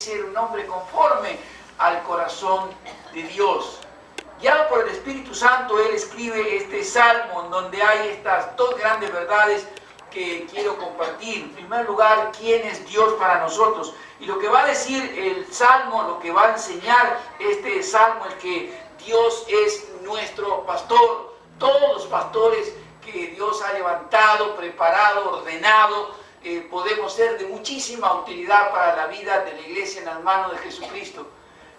ser un hombre conforme al corazón de Dios. Guiado por el Espíritu Santo, él escribe este salmo en donde hay estas dos grandes verdades que quiero compartir. En primer lugar, ¿quién es Dios para nosotros? Y lo que va a decir el salmo, lo que va a enseñar este salmo es que Dios es nuestro pastor. Todos los pastores que Dios ha levantado, preparado, ordenado, podemos ser de muchísima utilidad para la vida de la iglesia en las manos de Jesucristo.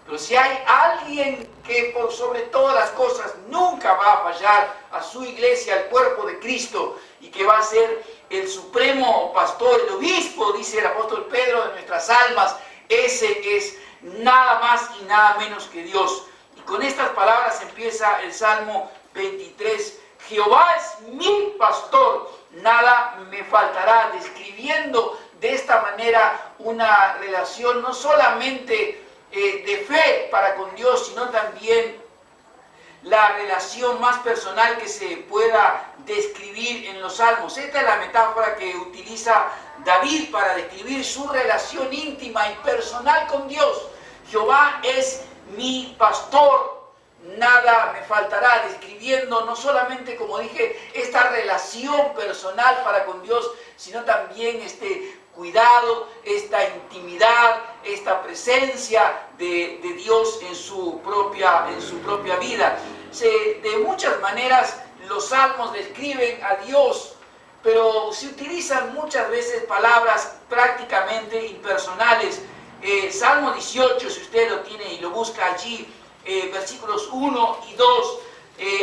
Pero si hay alguien que por sobre todas las cosas nunca va a fallar a su iglesia, al cuerpo de Cristo, y que va a ser el supremo pastor, el obispo, dice el apóstol Pedro, de nuestras almas, ese es nada más y nada menos que Dios. Y con estas palabras empieza el Salmo 23. Jehová es mi pastor, nada me faltará, describiendo de esta manera una relación no solamente de fe para con Dios, sino también la relación más personal que se pueda describir en los salmos. Esta es la metáfora que utiliza David para describir su relación íntima y personal con Dios. Jehová es mi pastor, nada me faltará, describiendo no solamente, como dije, esta relación personal para con Dios, sino también este cuidado, esta intimidad, esta presencia de Dios en su propia vida. De muchas maneras los salmos describen a Dios, pero se utilizan muchas veces palabras prácticamente impersonales. Salmo 18, si usted lo tiene y lo busca allí, versículos 1 y 2,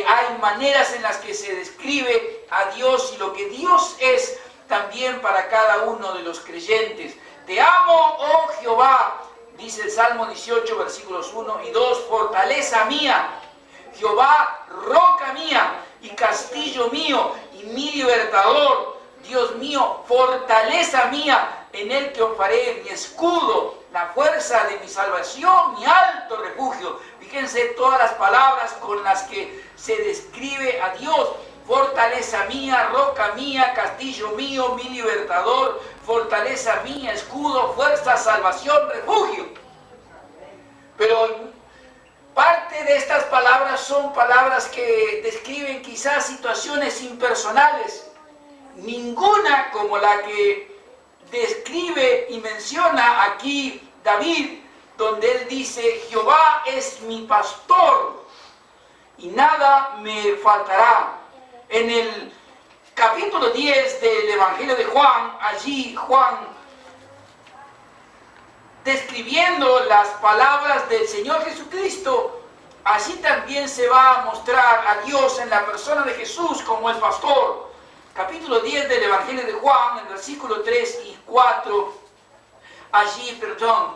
hay maneras en las que se describe a Dios y lo que Dios es también para cada uno de los creyentes. Te amo, oh Jehová, dice el Salmo 18, versículos 1 y 2, fortaleza mía, Jehová, roca mía y castillo mío y mi libertador, Dios mío, fortaleza mía, en él triunfaré, mi escudo, la fuerza de mi salvación, mi alto refugio. Fíjense todas las palabras con las que se describe a Dios. Fortaleza mía, roca mía, castillo mío, mi libertador, fortaleza mía, escudo, fuerza, salvación, refugio. Pero parte de estas palabras son palabras que describen quizás situaciones impersonales. Ninguna como la que describe y menciona aquí David, donde él dice, Jehová es mi pastor y nada me faltará. En el capítulo 10 del Evangelio de Juan, allí Juan, describiendo las palabras del Señor Jesucristo, allí también se va a mostrar a Dios en la persona de Jesús como el pastor. Capítulo 10 del Evangelio de Juan, en versículo 3 y 4, allí,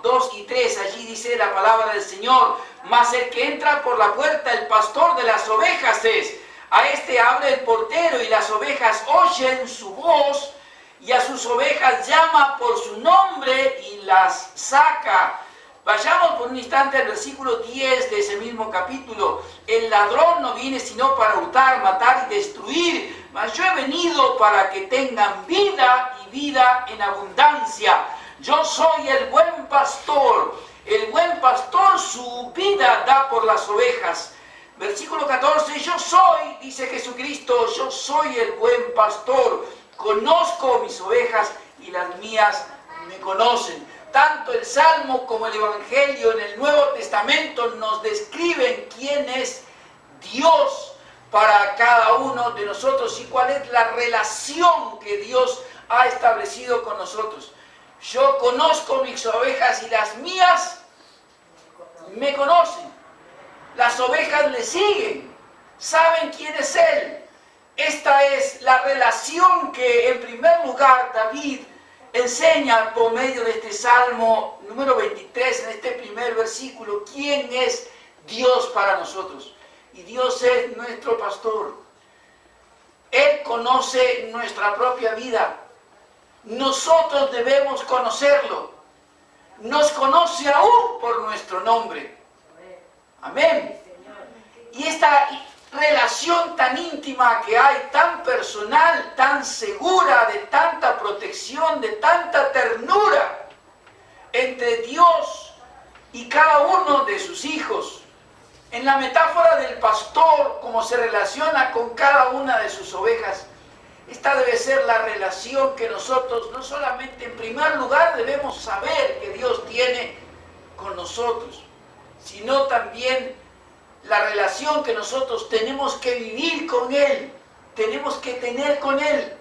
2 y 3, allí dice la palabra del Señor, mas el que entra por la puerta, el pastor de las ovejas es. A este abre el portero y las ovejas oyen su voz y a sus ovejas llama por su nombre y las saca. Vayamos por un instante al versículo 10 de ese mismo capítulo. El ladrón no viene sino para hurtar, matar y destruir, mas yo he venido para que tengan vida y vida en abundancia. Yo soy el buen pastor. El buen pastor su vida da por las ovejas. Versículo 14, yo soy, dice Jesucristo, yo soy el buen pastor, conozco mis ovejas y las mías me conocen. Tanto el Salmo como el Evangelio en el Nuevo Testamento nos describen quién es Dios para cada uno de nosotros y cuál es la relación que Dios ha establecido con nosotros. Yo conozco mis ovejas y las mías me conocen. Las ovejas le siguen, saben quién es Él. Esta es la relación que en primer lugar David enseña por medio de este Salmo número 23, en este primer versículo, quién es Dios para nosotros. Y Dios es nuestro pastor. Él conoce nuestra propia vida. Nosotros debemos conocerlo. Nos conoce aún por nuestro nombre. Amén. Y esta relación tan íntima que hay, tan personal, tan segura, de tanta protección, de tanta ternura, entre Dios y cada uno de sus hijos. En la metáfora del pastor, como se relaciona con cada una de sus ovejas, esta debe ser la relación que nosotros, no solamente en primer lugar debemos saber que Dios tiene con nosotros, sino también la relación que nosotros tenemos que vivir con Él, tenemos que tener con Él.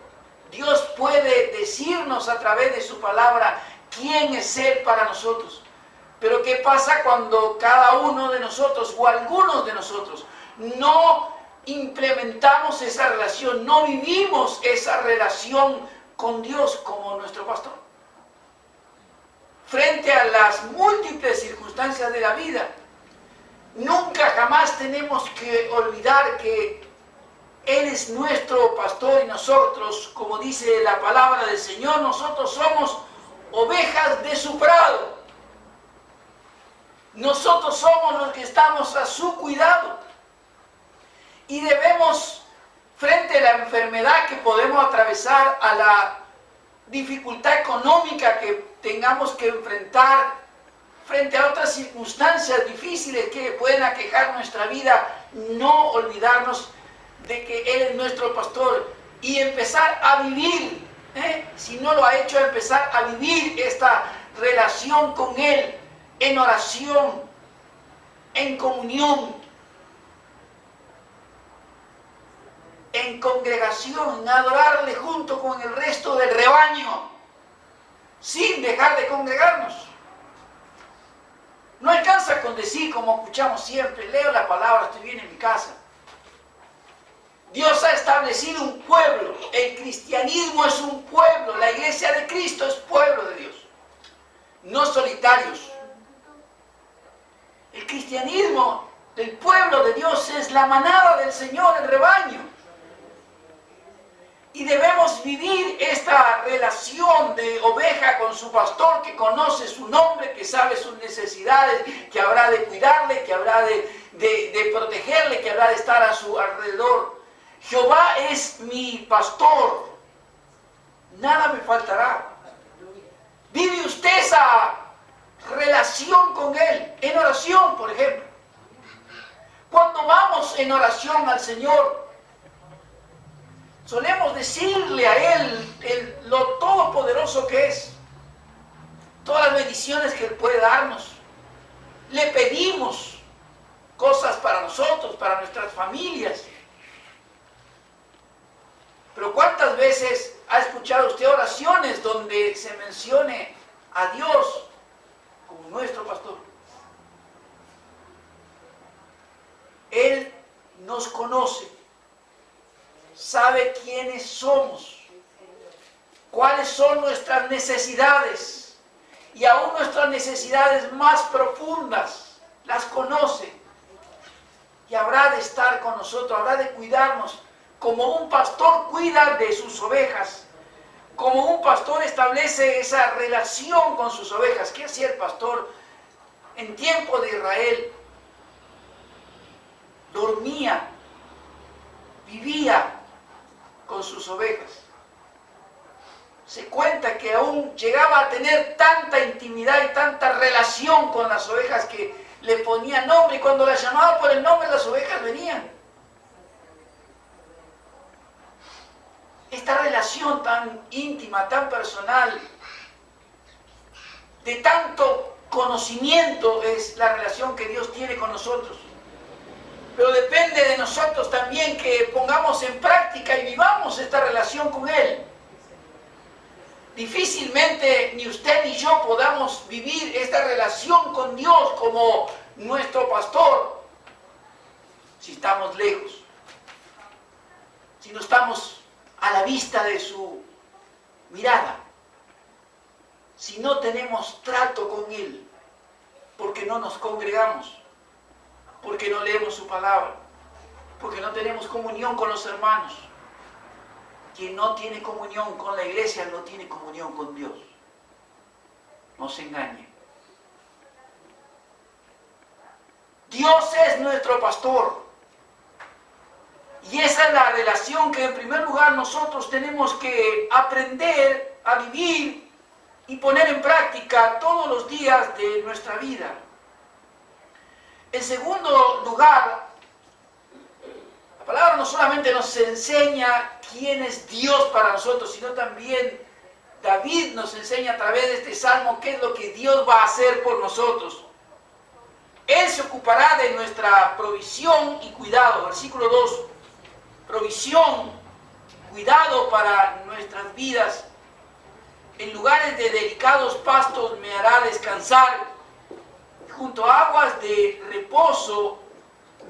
Dios puede decirnos a través de su palabra quién es Él para nosotros. Pero ¿qué pasa cuando cada uno de nosotros o algunos de nosotros no implementamos esa relación, no vivimos esa relación con Dios como nuestro pastor? Frente a las múltiples circunstancias de la vida, nunca jamás tenemos que olvidar que Él es nuestro pastor y nosotros, como dice la palabra del Señor, nosotros somos ovejas de su prado. Nosotros somos los que estamos a su cuidado. Y debemos, frente a la enfermedad que podemos atravesar, a la dificultad económica que tengamos que enfrentar, frente a otras circunstancias difíciles que pueden aquejar nuestra vida, no olvidarnos de que Él es nuestro pastor y empezar a vivir, si no lo ha hecho, empezar a vivir esta relación con Él en oración, en comunión, en congregación, en adorarle junto con el resto del rebaño, sin dejar de congregarnos. No alcanza con decir, como escuchamos siempre, leo la palabra, estoy bien en mi casa. Dios ha establecido un pueblo, el cristianismo es un pueblo, la iglesia de Cristo es pueblo de Dios, no solitarios. El cristianismo, el pueblo de Dios es la manada del Señor, el rebaño. Y debemos vivir esta relación de oveja con su pastor que conoce su nombre, que sabe sus necesidades, que habrá de cuidarle, que habrá de protegerle, que habrá de estar a su alrededor. Jehová es mi pastor, nada me faltará. ¿Vive usted esa relación con Él? En oración, por ejemplo. Cuando vamos en oración al Señor, solemos decirle a Él lo todopoderoso que es, todas las bendiciones que Él puede darnos. Le pedimos cosas para nosotros, para nuestras familias. Pero ¿cuántas veces ha escuchado usted oraciones donde se mencione a Dios como nuestro pastor? Él nos conoce, sabe quiénes somos, cuáles son nuestras necesidades, y aún nuestras necesidades más profundas las conoce, y habrá de estar con nosotros, habrá de cuidarnos, como un pastor cuida de sus ovejas, como un pastor establece esa relación con sus ovejas. ¿Qué hacía el pastor en tiempo de Israel? Dormía, vivía con sus ovejas. Se cuenta que aún llegaba a tener tanta intimidad y tanta relación con las ovejas que le ponía nombre, y cuando las llamaba por el nombre las ovejas venían. Esta relación tan íntima, tan personal, de tanto conocimiento, es la relación que Dios tiene con nosotros. Pero depende de nosotros también que pongamos en práctica y vivamos esta relación con Él. Difícilmente ni usted ni yo podamos vivir esta relación con Dios como nuestro pastor si estamos lejos, si no estamos a la vista de su mirada, si no tenemos trato con Él, porque no nos congregamos, porque no leemos su palabra, porque no tenemos comunión con los hermanos. Quien no tiene comunión con la iglesia no tiene comunión con Dios. No se engañe. Dios es nuestro pastor. Y esa es la relación que en primer lugar nosotros tenemos que aprender a vivir y poner en práctica todos los días de nuestra vida. En segundo lugar, la palabra no solamente nos enseña quién es Dios para nosotros, sino también David nos enseña a través de este salmo qué es lo que Dios va a hacer por nosotros. Él se ocupará de nuestra provisión y cuidado. Versículo 2. Provisión, cuidado para nuestras vidas. En lugares de delicados pastos me hará descansar. Junto a aguas de reposo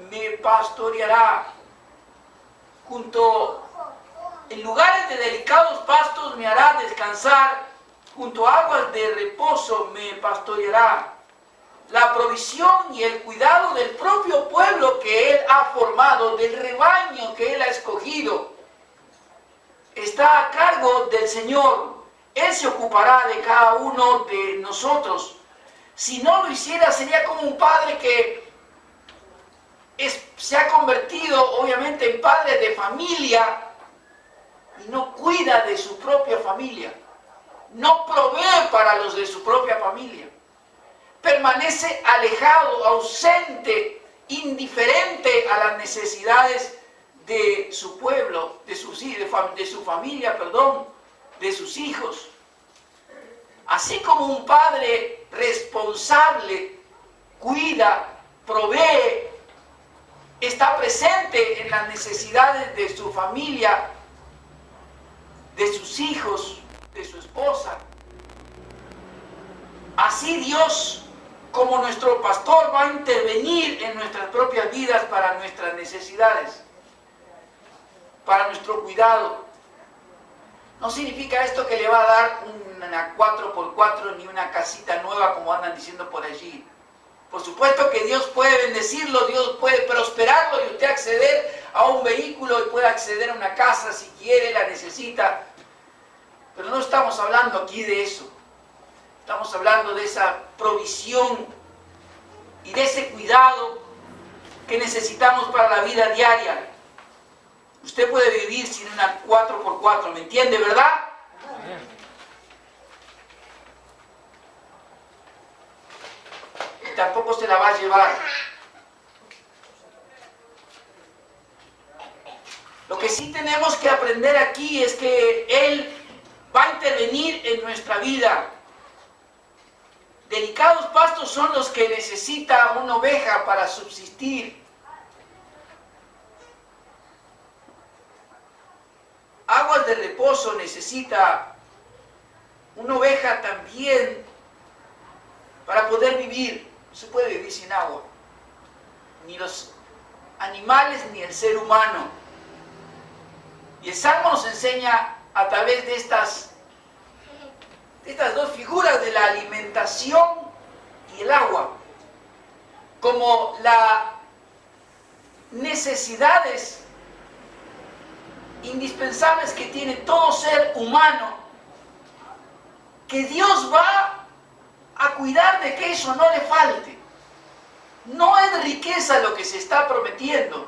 me pastoreará. En lugares de delicados pastos me hará descansar. Junto a aguas de reposo me pastoreará. La provisión y el cuidado del propio pueblo que Él ha formado, del rebaño que Él ha escogido, está a cargo del Señor. Él se ocupará de cada uno de nosotros. Si no lo hiciera, sería como un padre que se ha convertido, obviamente, en padre de familia y no cuida de su propia familia. No provee para los de su propia familia. Permanece alejado, ausente, indiferente a las necesidades de su pueblo, de su familia, de sus hijos. Así como un padre responsable cuida, provee, está presente en las necesidades de su familia, de sus hijos, de su esposa. Así Dios, como nuestro pastor, va a intervenir en nuestras propias vidas para nuestras necesidades, para nuestro cuidado. No significa esto que le va a dar una 4x4 ni una casita nueva como andan diciendo por allí. Por supuesto que Dios puede bendecirlo, Dios puede prosperarlo y usted acceder a un vehículo y puede acceder a una casa si quiere, la necesita. Pero no estamos hablando aquí de eso. Estamos hablando de esa provisión y de ese cuidado que necesitamos para la vida diaria. Usted puede vivir sin una 4x4, ¿me entiende, verdad? Y tampoco se la va a llevar. Lo que sí tenemos que aprender aquí es que Él va a intervenir en nuestra vida. Delicados pastos son los que necesita una oveja para subsistir. Aguas de reposo necesita una oveja también para poder vivir. No se puede vivir sin agua. Ni los animales ni el ser humano. Y el Salmo nos enseña a través de estas dos figuras de la alimentación y el agua, como las necesidades indispensables que tiene todo ser humano, que Dios va a cuidar de que eso no le falte. No es riqueza lo que se está prometiendo,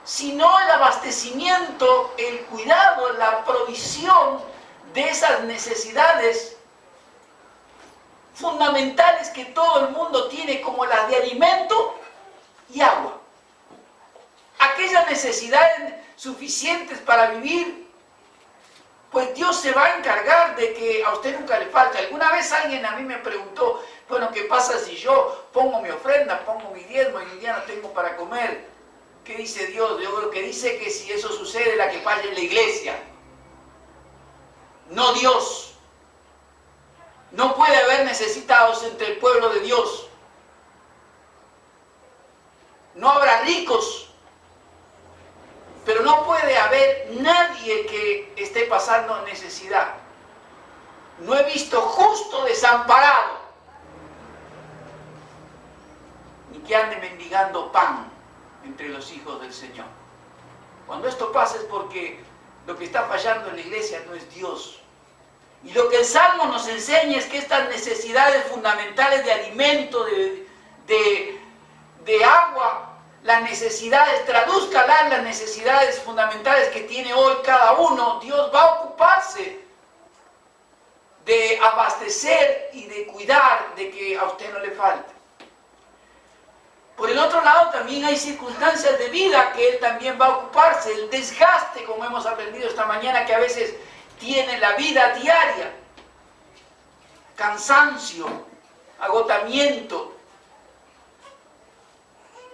sino el abastecimiento, el cuidado, la provisión de esas necesidades fundamentales que todo el mundo tiene, como las de alimento y agua. Aquellas necesidades suficientes para vivir, pues Dios se va a encargar de que a usted nunca le falte. Alguna vez alguien a mí me preguntó, bueno, ¿qué pasa si yo pongo mi ofrenda, pongo mi diezmo y un día no tengo para comer? ¿Qué dice Dios? Yo creo que dice que si eso sucede, la que falle es la iglesia, no Dios. No puede haber necesitados entre el pueblo de Dios. No habrá ricos, pero no puede haber nadie que esté pasando necesidad. No he visto justo desamparado, ni que ande mendigando pan entre los hijos del Señor. Cuando esto pasa es porque lo que está fallando en la iglesia no es Dios. Y lo que el Salmo nos enseña es que estas necesidades fundamentales de alimento, de agua, las necesidades, tradúzcalas, las necesidades fundamentales que tiene hoy cada uno, Dios va a ocuparse de abastecer y de cuidar de que a usted no le falte. Por el otro lado, también hay circunstancias de vida que Él también va a ocuparse. El desgaste, como hemos aprendido esta mañana, que a veces tiene la vida diaria. Cansancio, agotamiento.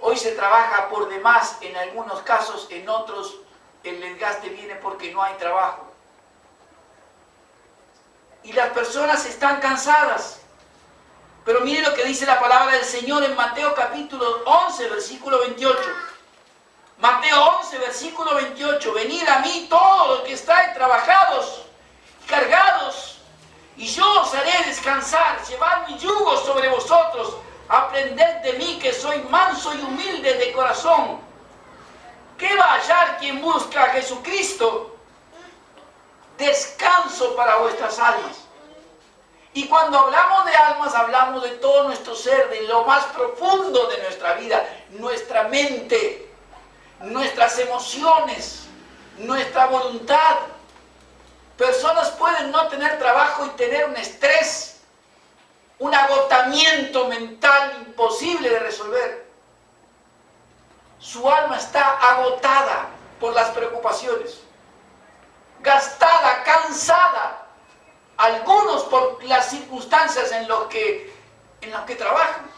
Hoy se trabaja por demás en algunos casos, en otros el desgaste viene porque no hay trabajo. Y las personas están cansadas. Pero miren lo que dice la palabra del Señor en Mateo capítulo 11, versículo 28. Mateo 11, versículo 28. Venid a mí todos los que estáis trabajados, cargados, y yo os haré descansar. Llevad mi yugo sobre vosotros. Aprended de mí que soy manso y humilde de corazón. ¿Qué va a hallar quien busca a Jesucristo? Descanso para vuestras almas. Y cuando hablamos de almas, hablamos de todo nuestro ser, de lo más profundo de nuestra vida, nuestra mente, nuestras emociones, nuestra voluntad. Personas pueden no tener trabajo y tener un estrés, un agotamiento mental imposible de resolver. Su alma está agotada por las preocupaciones, gastada, cansada. Algunos por las circunstancias en las que trabajan.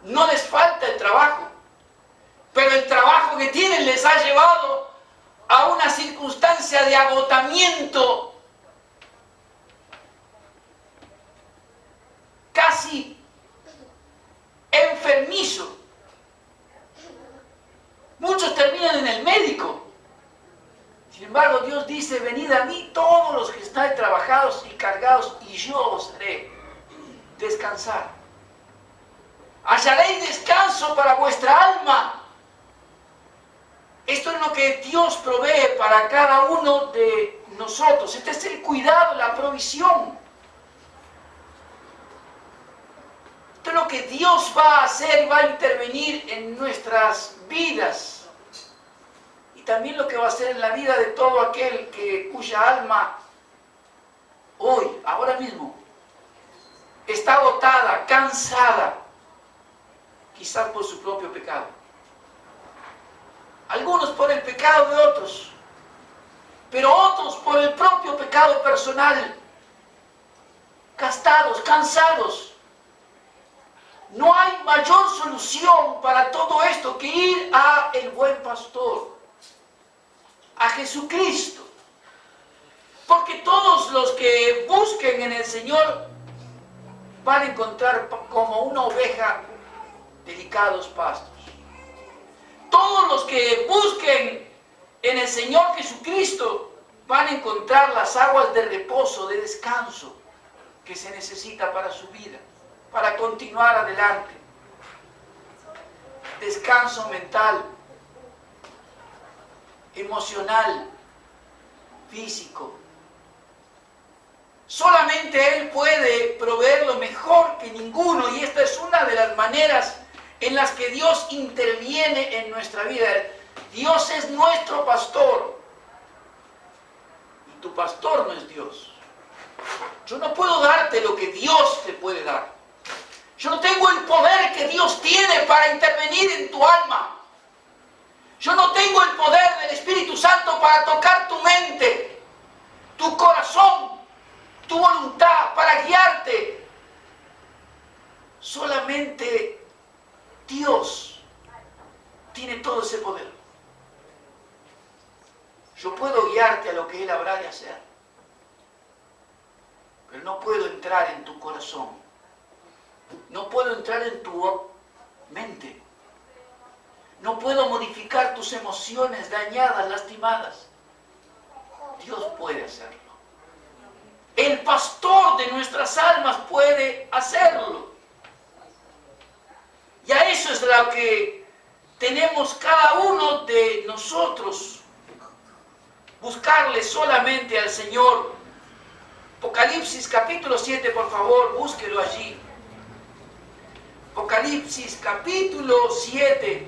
No les falta el trabajo, pero el trabajo que tienen les ha llevado a una circunstancia de agotamiento casi enfermizo. Muchos terminan en el médico. Sin embargo, Dios dice, venid a mí todos los que estáis trabajados y cargados, y yo os haré descansar. Hallaréis descanso para vuestra alma. Esto es lo que Dios provee para cada uno de nosotros. Este es el cuidado, la provisión. Esto es lo que Dios va a hacer y va a intervenir en nuestras vidas. Y también lo que va a hacer en la vida de todo aquel cuya alma hoy, ahora mismo, está agotada, cansada, quizás por su propio pecado. Algunos por el pecado de otros, pero otros por el propio pecado personal, gastados, cansados. No hay mayor solución para todo esto que ir a el buen pastor, a Jesucristo. Porque todos los que busquen en el Señor van a encontrar como una oveja delicados pastos. Todos los que busquen en el Señor Jesucristo van a encontrar las aguas de reposo, de descanso que se necesita para su vida, para continuar adelante. Descanso mental, emocional, físico. Solamente Él puede proveerlo mejor que ninguno, y esta es una de las maneras en las que Dios interviene en nuestra vida. Dios es nuestro pastor, y tu pastor no es Dios. Yo no puedo darte lo que Dios te puede dar. Yo no tengo el poder que Dios tiene para intervenir en tu alma. Yo no tengo el poder del Espíritu Santo para tocar tu mente, tu corazón, tu voluntad, para guiarte. Solamente Dios tiene todo ese poder. Yo puedo guiarte a lo que Él habrá de hacer, pero no puedo entrar en tu corazón. No puedo entrar en tu mente. No puedo modificar tus emociones dañadas, lastimadas. Dios puede hacerlo. El pastor de nuestras almas puede hacerlo. Y a eso es lo que tenemos cada uno de nosotros. Buscarle solamente al Señor. Apocalipsis capítulo 7, por favor, búsquelo allí. Apocalipsis capítulo 7.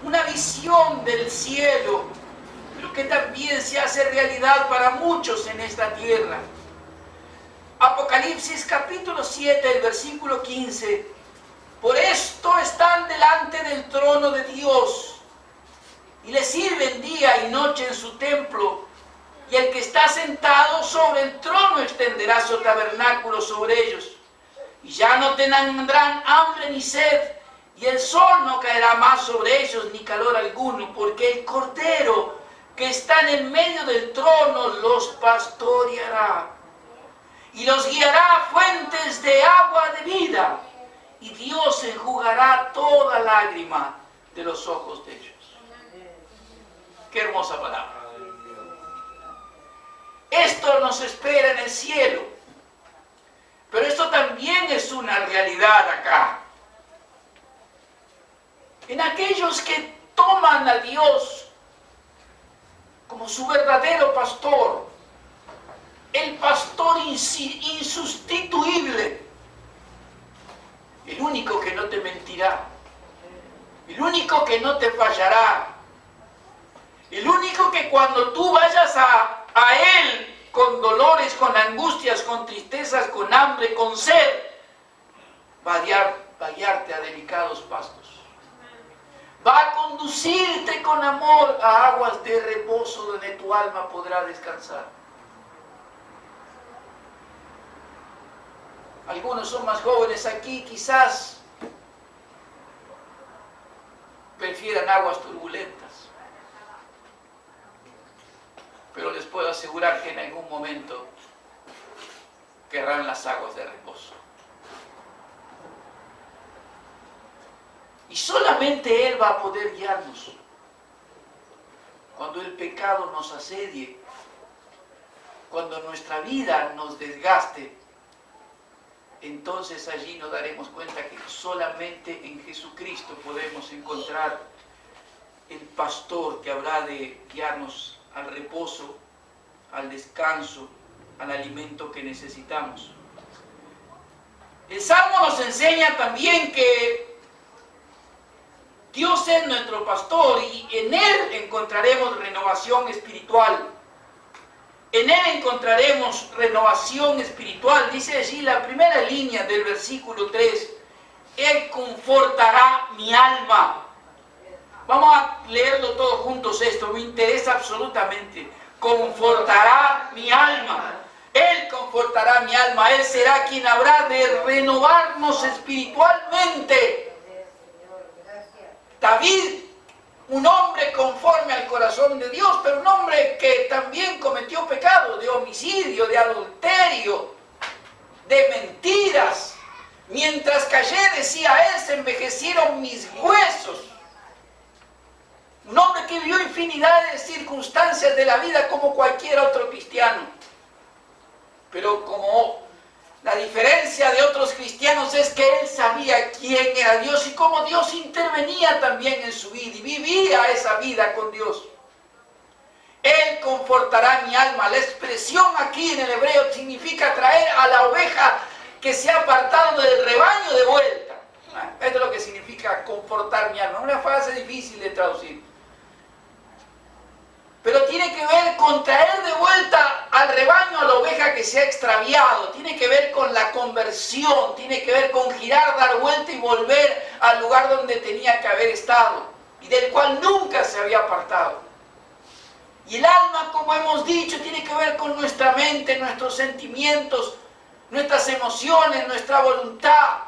Una visión del cielo. pero que también se hace realidad para muchos en esta tierra. Apocalipsis capítulo 7, el versículo 15. Por esto están delante del trono de Dios y le sirven día y noche en su templo, y el que está sentado sobre el trono extenderá su tabernáculo sobre ellos, y ya no tendrán hambre ni sed, y el sol no caerá más sobre ellos ni calor alguno, porque el Cordero que está en el medio del trono los pastoreará y los guiará a fuentes de agua de vida, y Dios enjugará toda lágrima de los ojos de ellos. Qué hermosa palabra. Esto nos espera en el cielo, pero esto también es una realidad acá. En aquellos que toman a Dios como su verdadero pastor, el pastor insustituible, el único que no te mentirá, el único que no te fallará, el único que cuando tú vayas a Él con dolores, con angustias, con tristezas, con hambre, con sed, va a guiarte a delicados pastos. Va a conducirte con amor a aguas de reposo donde tu alma podrá descansar. Algunos son más jóvenes aquí, quizás prefieran aguas turbulentas, pero les puedo asegurar que en algún momento querrán las aguas de reposo. Y solamente Él va a poder guiarnos. Cuando el pecado nos asedie, cuando nuestra vida nos desgaste, entonces allí nos daremos cuenta que solamente en Jesucristo podemos encontrar el pastor que habrá de guiarnos al reposo, al descanso, al alimento que necesitamos. El Salmo nos enseña también que Dios es nuestro pastor y en Él encontraremos renovación espiritual. En Él encontraremos renovación espiritual. Dice allí la primera línea del versículo 3. Él confortará mi alma. Vamos a leerlo todos juntos esto. Me interesa absolutamente. Confortará mi alma. Él confortará mi alma. Él será quien habrá de renovarnos espiritualmente. David, un hombre conforme al corazón de Dios, pero un hombre que también cometió pecado de homicidio, de adulterio, de mentiras. Mientras callé, decía él, se envejecieron mis huesos. Un hombre que vivió infinidad de circunstancias de la vida como cualquier otro cristiano. Pero como la diferencia de otros cristianos es que él sabía quién era Dios y cómo Dios intervenía también en su vida y vivía esa vida con Dios. Él confortará mi alma. La expresión aquí en el hebreo significa traer a la oveja que se ha apartado del rebaño de vuelta. Esto es lo que significa confortar mi alma. Una frase difícil de traducir. Pero tiene que ver con traer de vuelta al rebaño a la oveja que se ha extraviado. Tiene que ver con la conversión. Tiene que ver con girar, dar vuelta y volver al lugar donde tenía que haber estado. Y del cual nunca se había apartado. Y el alma, como hemos dicho, tiene que ver con nuestra mente, nuestros sentimientos, nuestras emociones, nuestra voluntad.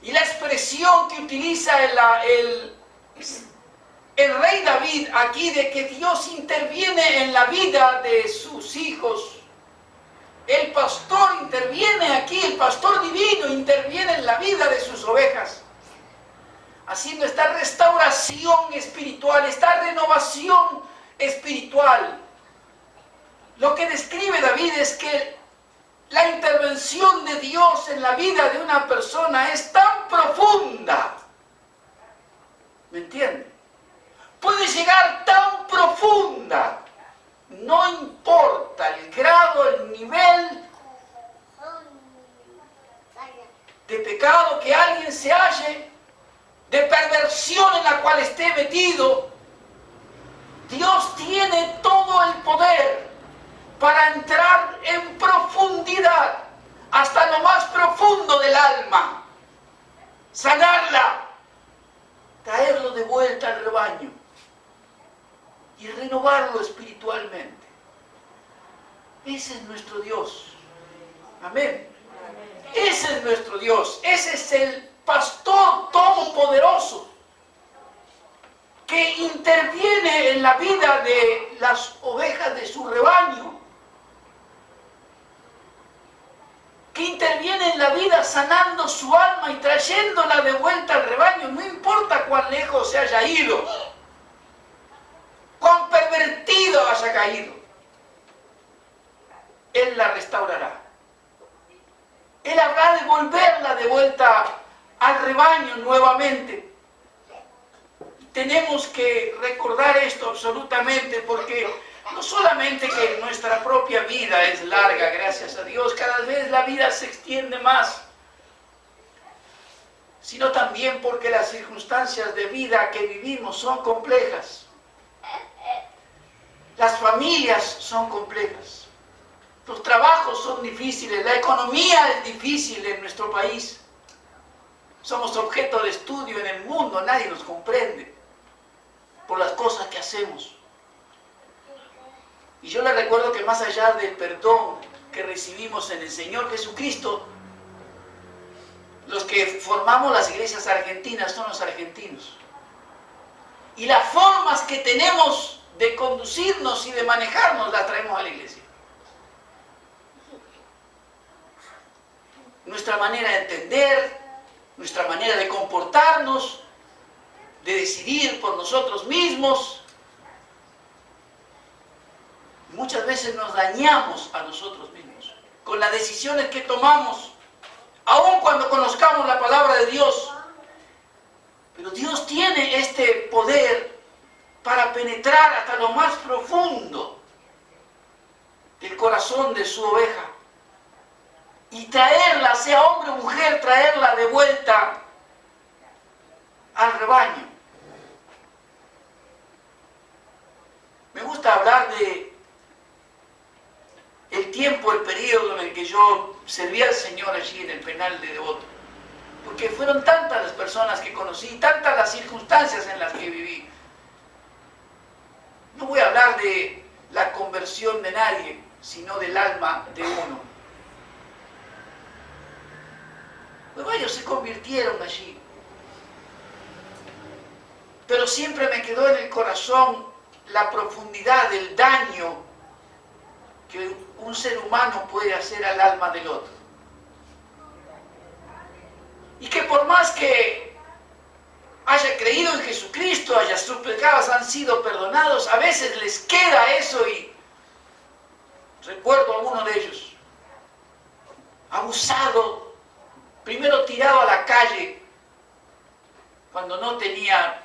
Y la expresión que utiliza el rey David aquí de que Dios interviene en la vida de sus hijos. El pastor interviene aquí, el pastor divino interviene en la vida de sus ovejas, haciendo esta restauración espiritual, esta renovación espiritual. Lo que describe David es que la intervención de Dios en la vida de una persona es tan profunda. ¿Me entienden? Puede llegar tan profunda, no importa el grado, el nivel de pecado que alguien se halle, de perversión en la cual esté metido, Dios tiene todo el poder para entrar en profundidad, hasta lo más profundo del alma, sanarla, traerlo de vuelta al rebaño y renovarlo espiritualmente. Ese es nuestro Dios. Amén. Ese es nuestro Dios. Ese es el pastor todopoderoso que interviene en la vida de las ovejas de su rebaño, que interviene en la vida sanando su alma y trayéndola de vuelta al rebaño, no importa cuán lejos se haya ido, cuán pervertido haya caído, Él la restaurará. Él habrá de volverla de vuelta al rebaño nuevamente. Tenemos que recordar esto absolutamente, porque no solamente que nuestra propia vida es larga, gracias a Dios, cada vez la vida se extiende más, sino también porque las circunstancias de vida que vivimos son complejas. Las familias son complejas. Los trabajos son difíciles, la economía es difícil en nuestro país. Somos objeto de estudio en el mundo, nadie nos comprende por las cosas que hacemos. Y yo le recuerdo que más allá del perdón que recibimos en el Señor Jesucristo, los que formamos las iglesias argentinas son los argentinos. Y las formas que tenemos de conducirnos y de manejarnos las traemos a la iglesia. Nuestra manera de entender, nuestra manera de comportarnos, de decidir por nosotros mismos. Muchas veces nos dañamos a nosotros mismos con las decisiones que tomamos, aun cuando conozcamos la palabra de Dios. Pero Dios tiene este poder para penetrar hasta lo más profundo del corazón de su oveja y traerla, sea hombre o mujer, traerla de vuelta al rebaño. Me gusta hablar de el tiempo, el periodo en el que yo serví al Señor allí en el penal de Devoto, porque fueron tantas las personas que conocí, tantas las circunstancias en las que viví. No voy a hablar de la conversión de nadie, sino del alma de uno. Pues varios se convirtieron allí, pero siempre me quedó en el corazón la profundidad del daño que un ser humano puede hacer al alma del otro. Y que por más que haya creído en Jesucristo, sus pecados han sido perdonados, a veces les queda eso. Y recuerdo a uno de ellos, abusado, primero tirado a la calle, cuando no tenía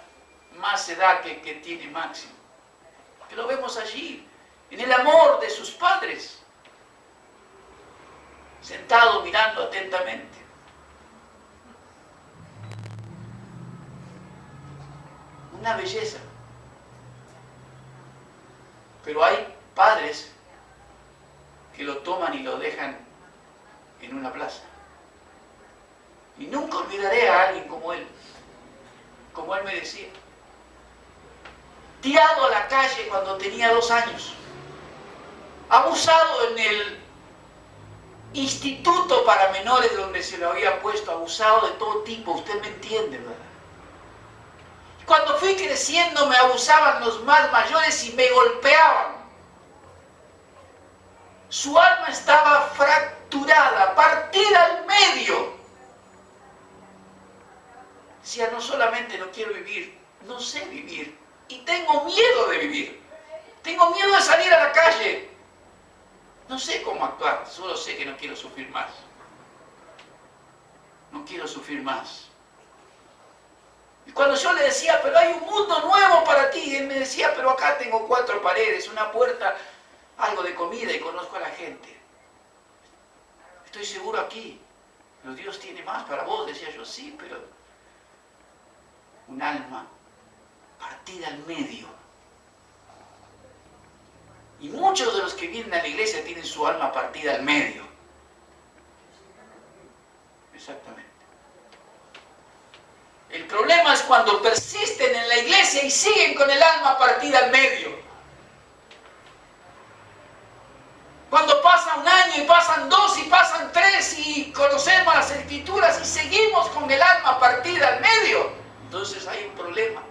más edad que tiene Máximo. Que lo vemos allí, en el amor de sus padres, sentado mirando atentamente. Una belleza. Pero hay padres que lo toman y lo dejan en una plaza. Y nunca olvidaré a alguien como él me decía. Tirado a la calle cuando tenía 2 años. Abusado en el instituto para menores donde se lo había puesto, abusado de todo tipo, usted me entiende, ¿verdad? Cuando fui creciendo me abusaban los más mayores y me golpeaban. Su alma estaba fracturada, partida al medio. Decía, no solamente no quiero vivir, no sé vivir. Y tengo miedo de vivir. Tengo miedo de salir a la calle. No sé cómo actuar, solo sé que no quiero sufrir más. No quiero sufrir más. Y cuando yo le decía, pero hay un mundo nuevo para ti, él me decía, pero acá tengo 4 paredes, una puerta, algo de comida y conozco a la gente. Estoy seguro aquí, pero Dios tiene más para vos, decía yo, sí, pero un alma partida al medio, Y muchos de los que vienen a la iglesia tienen su alma partida al medio. Exactamente. El problema es cuando persisten en la iglesia y siguen con el alma partida al medio. Cuando pasa un año y pasan 2 y pasan 3 y conocemos las escrituras y seguimos con el alma partida al medio, entonces hay un problema.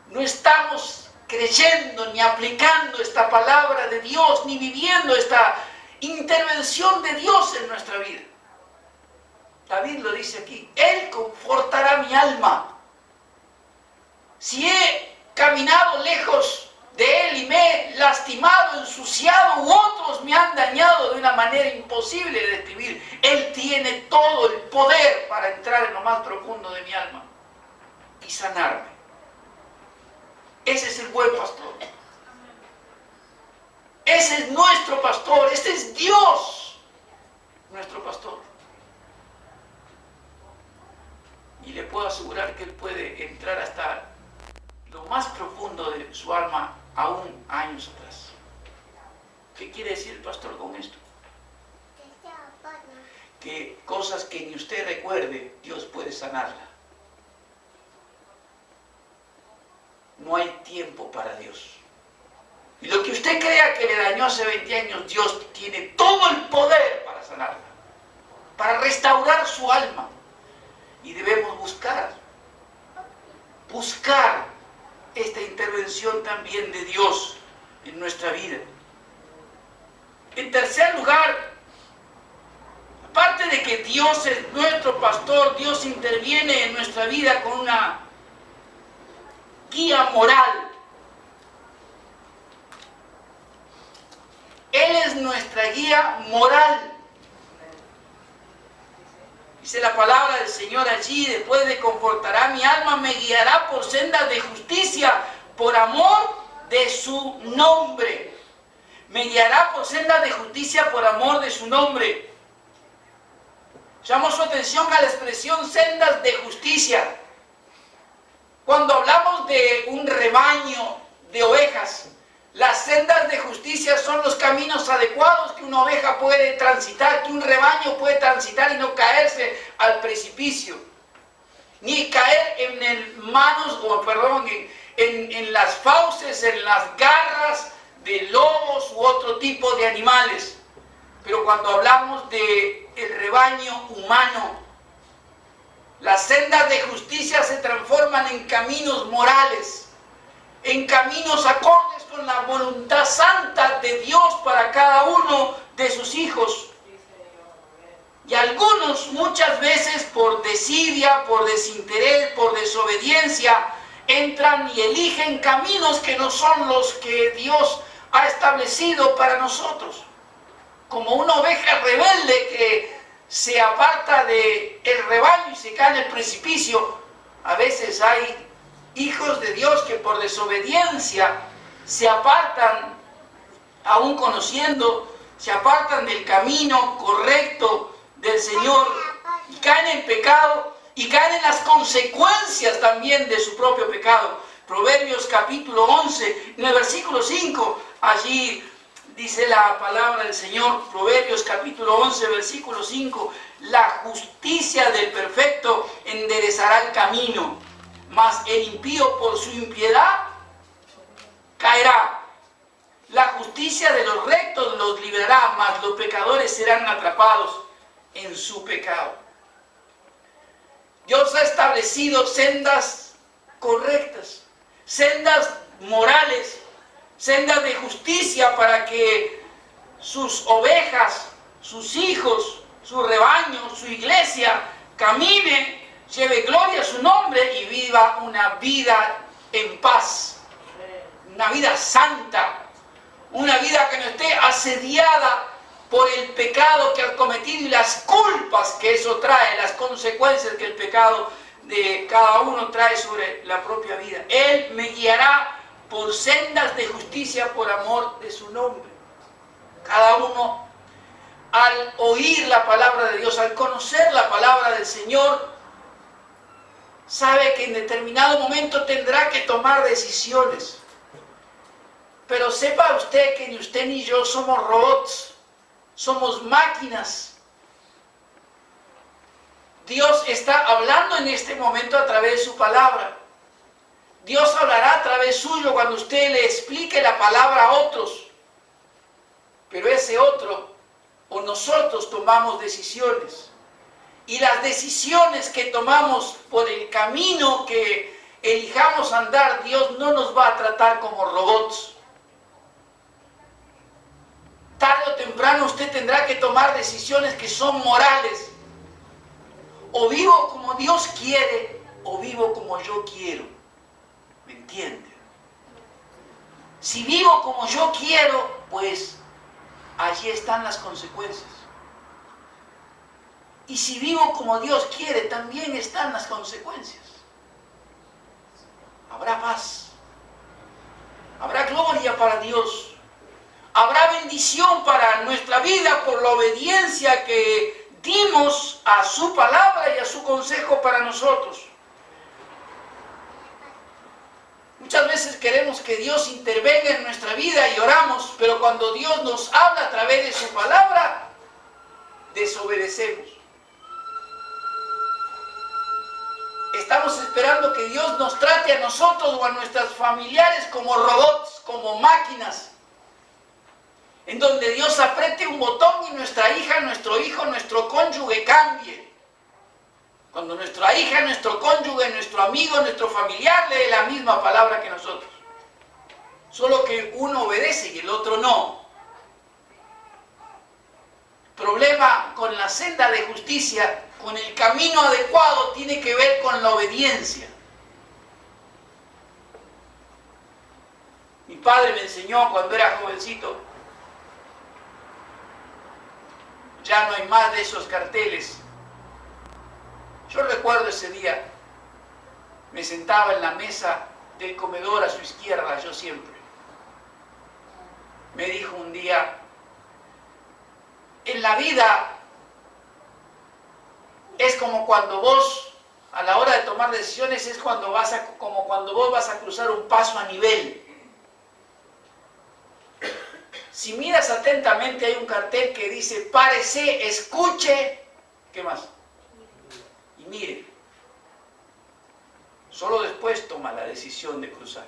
No estamos creyendo ni aplicando esta palabra de Dios, ni viviendo esta intervención de Dios en nuestra vida. David lo dice aquí: Él confortará mi alma. Si he caminado lejos de Él y me he lastimado, ensuciado, u otros me han dañado de una manera imposible de describir, Él tiene todo el poder para entrar en lo más profundo de mi alma y sanarme. Ese es el buen pastor. Ese es nuestro pastor. Este es Dios, nuestro pastor. Y le puedo asegurar que Él puede entrar hasta lo más profundo de su alma, aún años atrás. ¿Qué quiere decir el pastor con esto? Que cosas que ni usted recuerde, Dios puede sanarla. No hay tiempo para Dios. Y lo que usted crea que le dañó hace 20 años, Dios tiene todo el poder para sanarla, para restaurar su alma. Y debemos buscar esta intervención también de Dios en nuestra vida. En tercer lugar, aparte de que Dios es nuestro pastor, Dios interviene en nuestra vida con una guía moral. Él es nuestra guía moral. Dice la palabra del Señor allí: después de confortará mi alma, me guiará por sendas de justicia, por amor de su nombre. Me guiará por sendas de justicia, por amor de su nombre. Llamo su atención a la expresión sendas de justicia. Cuando hablamos de un rebaño de ovejas, las sendas de justicia son los caminos adecuados que una oveja puede transitar, que un rebaño puede transitar y no caerse al precipicio, ni caer en las fauces, en las garras de lobos u otro tipo de animales. Pero cuando hablamos de el rebaño humano, las sendas de justicia se transforman en caminos morales, en caminos acordes con la voluntad santa de Dios para cada uno de sus hijos. Y algunos, muchas veces por desidia, por desinterés, por desobediencia, entran y eligen caminos que no son los que Dios ha establecido para nosotros. Como una oveja rebelde que se aparta del rebaño y se cae en el precipicio, a veces hay hijos de Dios que por desobediencia se apartan, aún conociendo, se apartan del camino correcto del Señor y caen en pecado y caen en las consecuencias también de su propio pecado. Proverbios capítulo 11, en el versículo 5, allí dice la palabra del Señor, Proverbios capítulo 11, versículo 5, la justicia del perfecto enderezará el camino, mas el impío por su impiedad caerá. La justicia de los rectos los librará, mas los pecadores serán atrapados en su pecado. Dios ha establecido sendas correctas, sendas morales, sendas de justicia para que sus ovejas, sus hijos, su rebaño, su iglesia camine, lleve gloria a su nombre y viva una vida en paz, una vida santa, una vida que no esté asediada por el pecado que ha cometido y las culpas que eso trae, las consecuencias que el pecado de cada uno trae sobre la propia vida. Él me guiará por sendas de justicia por amor de su nombre. Cada uno, al oír la palabra de Dios, al conocer la palabra del Señor, sabe que en determinado momento tendrá que tomar decisiones. Pero sepa usted que ni usted ni yo somos robots, somos máquinas. Dios está hablando en este momento a través de su palabra. Dios hablará a través suyo cuando usted le explique la palabra a otros. Pero ese otro o nosotros tomamos decisiones. Y las decisiones que tomamos por el camino que elijamos andar, Dios no nos va a tratar como robots. Tarde o temprano usted tendrá que tomar decisiones que son morales. O vivo como Dios quiere, o vivo como yo quiero. ¿Me entiende? Si vivo como yo quiero, pues allí están las consecuencias. Y si vivo como Dios quiere, también están las consecuencias. Habrá paz. Habrá gloria para Dios. Habrá bendición para nuestra vida por la obediencia que dimos a su palabra y a su consejo para nosotros. Muchas veces queremos que Dios intervenga en nuestra vida y oramos, pero cuando Dios nos habla a través de su palabra, desobedecemos. Estamos esperando que Dios nos trate a nosotros o a nuestros familiares como robots, como máquinas, en donde Dios apriete un botón y nuestra hija, nuestro hijo, nuestro cónyuge cambie. Cuando nuestra hija, nuestro cónyuge, nuestro amigo, nuestro familiar lee la misma palabra que nosotros. Solo que uno obedece y el otro no. Problema con la senda de justicia, con el camino adecuado, tiene que ver con la obediencia. Mi padre me enseñó cuando era jovencito. Ya no hay más de esos carteles. Yo recuerdo ese día, me sentaba en la mesa del comedor a su izquierda, yo siempre. Me dijo un día, en la vida es como cuando vos, a la hora de tomar decisiones, es como cuando vos vas a cruzar un paso a nivel. Si miras atentamente hay un cartel que dice, párese, escuche, ¿qué más? Y mire. Solo después toma la decisión de cruzar.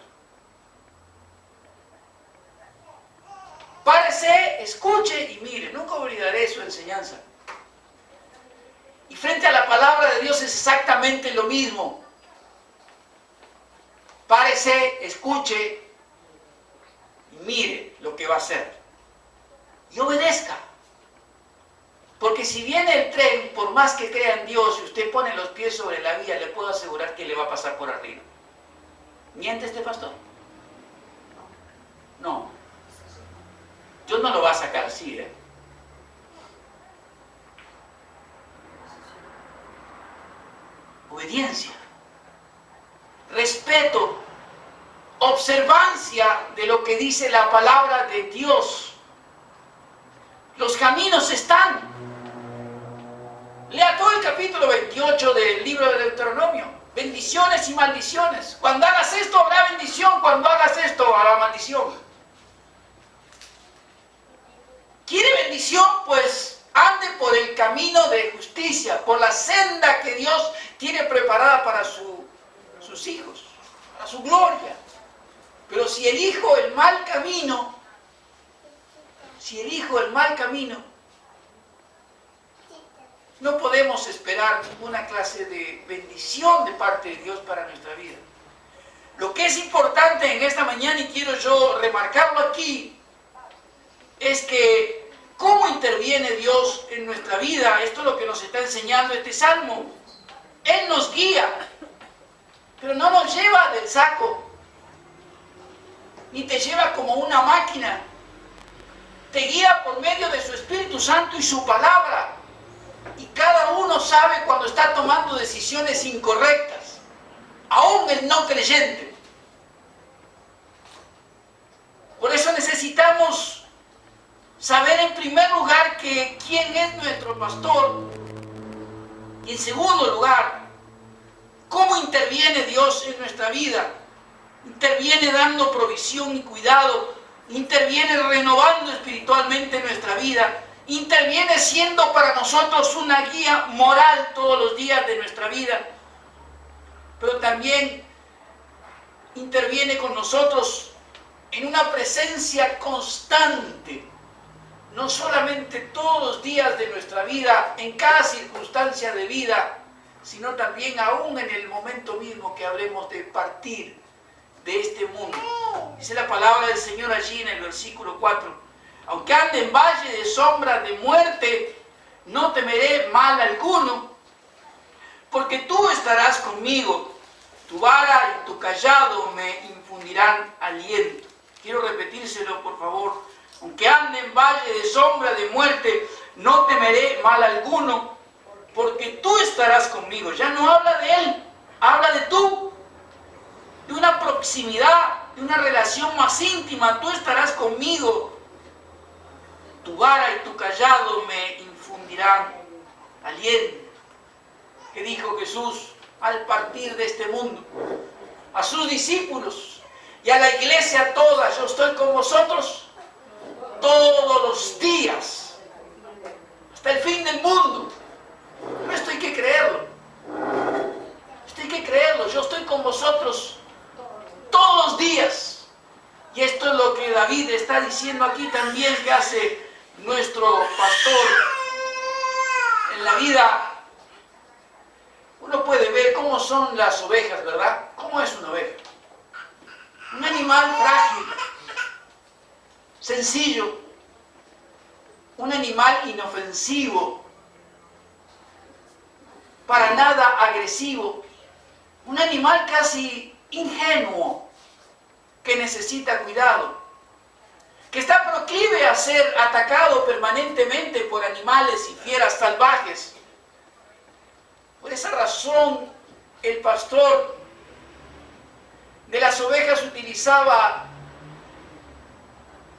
Párese, escuche y mire. Nunca olvidaré su enseñanza. Y frente a la palabra de Dios es exactamente lo mismo. Párese, escuche y mire lo que va a hacer. Y obedezca. Porque si viene el tren, por más que crea en Dios, y usted pone los pies sobre la vía, le puedo asegurar que le va a pasar por arriba. ¿Miente este pastor? No. Dios no lo va a sacar así, ¿eh? Obediencia. Respeto. Observancia de lo que dice la palabra de Dios. Los caminos están. Lea todo el capítulo 28 del libro de Deuteronomio. Bendiciones y maldiciones. Cuando hagas esto habrá bendición, cuando hagas esto habrá maldición. ¿Quiere bendición? Pues ande por el camino de justicia, por la senda que Dios tiene preparada para sus hijos, para su gloria. Pero si elijo el mal camino, no podemos esperar ninguna clase de bendición de parte de Dios para nuestra vida. Lo que es importante en esta mañana, y quiero yo remarcarlo aquí, es que cómo interviene Dios en nuestra vida. Esto es lo que nos está enseñando este salmo. Él nos guía, pero no nos lleva del saco, ni te lleva como una máquina. Te guía por medio de su Espíritu Santo y su palabra. Y cada uno sabe cuando está tomando decisiones incorrectas, aún el no creyente. Por eso necesitamos saber en primer lugar quién es nuestro pastor, y en segundo lugar, cómo interviene Dios en nuestra vida. Interviene dando provisión y cuidado interviene renovando espiritualmente nuestra vida, interviene siendo para nosotros una guía moral todos los días de nuestra vida, pero también interviene con nosotros en una presencia constante, no solamente todos los días de nuestra vida, en cada circunstancia de vida, sino también aún en el momento mismo que hablemos de partir de este mundo. Dice la palabra del Señor allí en el versículo 4: aunque ande en valle de sombra de muerte, no temeré mal alguno, porque tú estarás conmigo, tu vara y tu callado me infundirán aliento. Quiero repetírselo, por favor. Aunque ande en valle de sombra de muerte, no temeré mal alguno, porque tú estarás conmigo. Ya no habla de él, habla de tú, de una proximidad, de una relación más íntima. Tú estarás conmigo, tu vara y tu callado me infundirán aliento. ¿Qué dijo Jesús al partir de este mundo? A sus discípulos y a la iglesia toda: yo estoy con vosotros todos los días, hasta el fin del mundo. Pero esto hay que creerlo. Esto hay que creerlo. Yo estoy con vosotros todos los días. Y esto es lo que David está diciendo aquí también, que hace nuestro pastor en la vida. Uno puede ver cómo son las ovejas, ¿verdad? ¿Cómo es una oveja? Un animal frágil, sencillo, un animal inofensivo, para nada agresivo, un animal casi ingenuo, que necesita cuidado, que está proclive a ser atacado permanentemente por animales y fieras salvajes. Por esa razón, el pastor de las ovejas utilizaba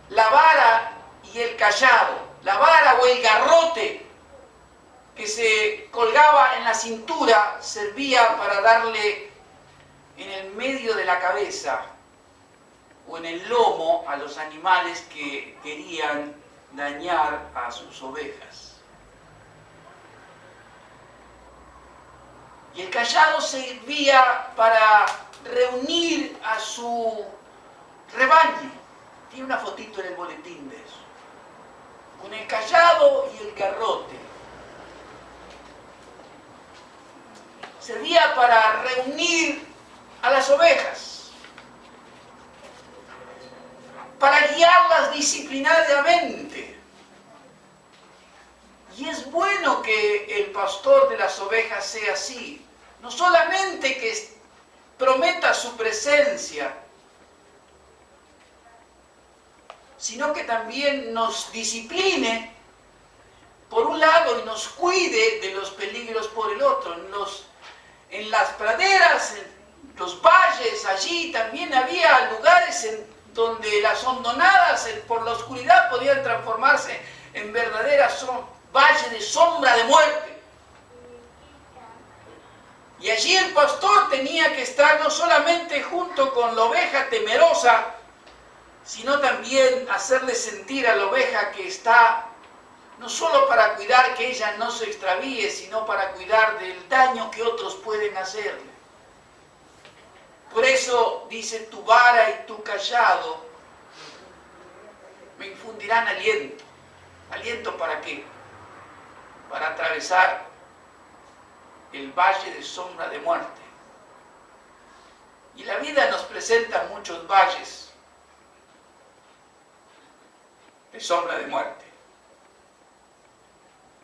la vara y el cayado, la vara o el garrote que se colgaba en la cintura, servía para darle en el medio de la cabeza o en el lomo a los animales que querían dañar a sus ovejas. Y el cayado servía para reunir a su rebaño. Tiene una fotito en el boletín de eso. Con el cayado y el garrote. Servía para reunir a las ovejas, para guiarlas disciplinadamente. Y es bueno que el pastor de las ovejas sea así. No solamente que prometa su presencia, sino que también nos discipline por un lado y nos cuide de los peligros por el otro. En las praderas, en los valles, allí también había lugares en donde las hondonadas por la oscuridad podían transformarse en verdaderas valles de sombra de muerte. Y allí el pastor tenía que estar no solamente junto con la oveja temerosa, sino también hacerle sentir a la oveja que está no solo para cuidar que ella no se extravíe, sino para cuidar del daño que otros pueden hacerle. Por eso dice: tu vara y tu cayado me infundirán aliento. ¿Aliento para qué? Para atravesar el valle de sombra de muerte. Y la vida nos presenta muchos valles de sombra de muerte,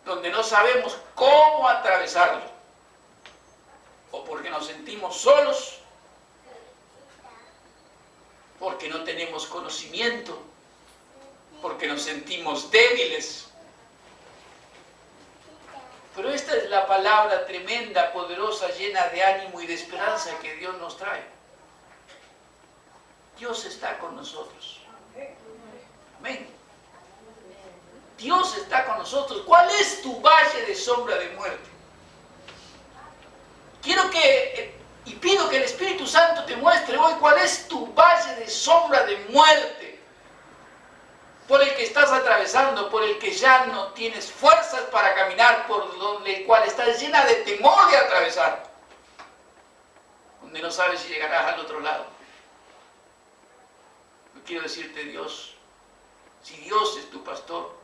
donde no sabemos cómo atravesarlo, o porque nos sentimos solos, porque no tenemos conocimiento, porque nos sentimos débiles. Pero esta es la palabra tremenda, poderosa, llena de ánimo y de esperanza que Dios nos trae. Dios está con nosotros. Amén. Dios está con nosotros. ¿Cuál es tu valle de sombra de muerte? Quiero y pido que el Espíritu Santo te muestre hoy cuál es tu valle de sombra de muerte. por el que estás atravesando, por el que ya no tienes fuerzas para caminar, por el cual estás llena de temor de atravesar, donde no sabes si llegarás al otro lado. Yo quiero decirte, Dios, si Dios es tu pastor,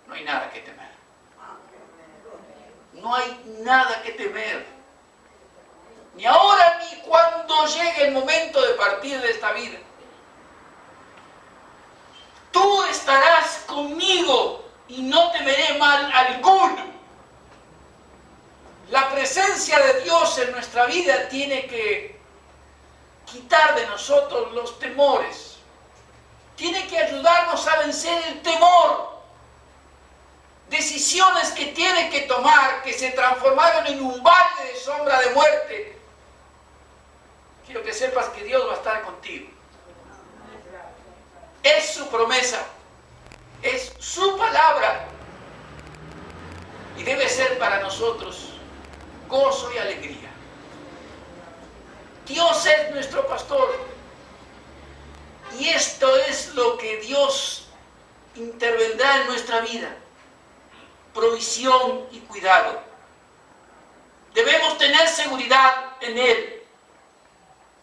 no hay nada que temer. No hay nada que temer. Ni ahora ni cuando llegue el momento de partir de esta vida. Tú estarás conmigo y no temeré mal alguno. La presencia de Dios en nuestra vida tiene que quitar de nosotros los temores. Tiene que ayudarnos a vencer el temor. Decisiones que tiene que tomar, que se transformaron en un valle de sombra de muerte. Quiero que sepas que Dios va a estar contigo. Es su promesa, es su palabra y debe ser para nosotros gozo y alegría. Dios es nuestro pastor y esto es lo que Dios intervendrá en nuestra vida: provisión y cuidado. Debemos tener seguridad en Él.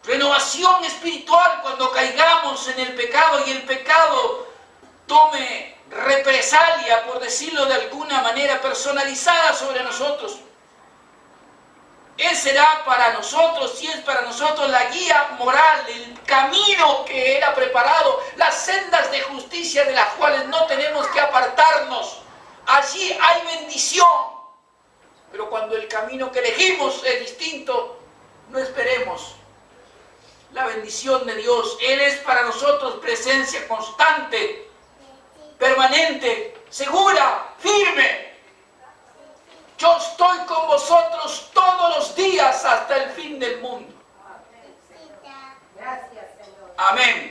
Renovación espiritual cuando caigamos en el pecado y el pecado tome represalia, por decirlo de alguna manera, personalizada sobre nosotros. Él será para nosotros, y es para nosotros la guía moral, el camino que Él ha preparado, las sendas de justicia de las cuales no tenemos que apartarnos. Allí hay bendición. Pero cuando el camino que elegimos es distinto, no esperemos la bendición de Dios. Él es para nosotros presencia constante, permanente, segura, firme. Yo estoy con vosotros todos los días hasta el fin del mundo. Amén.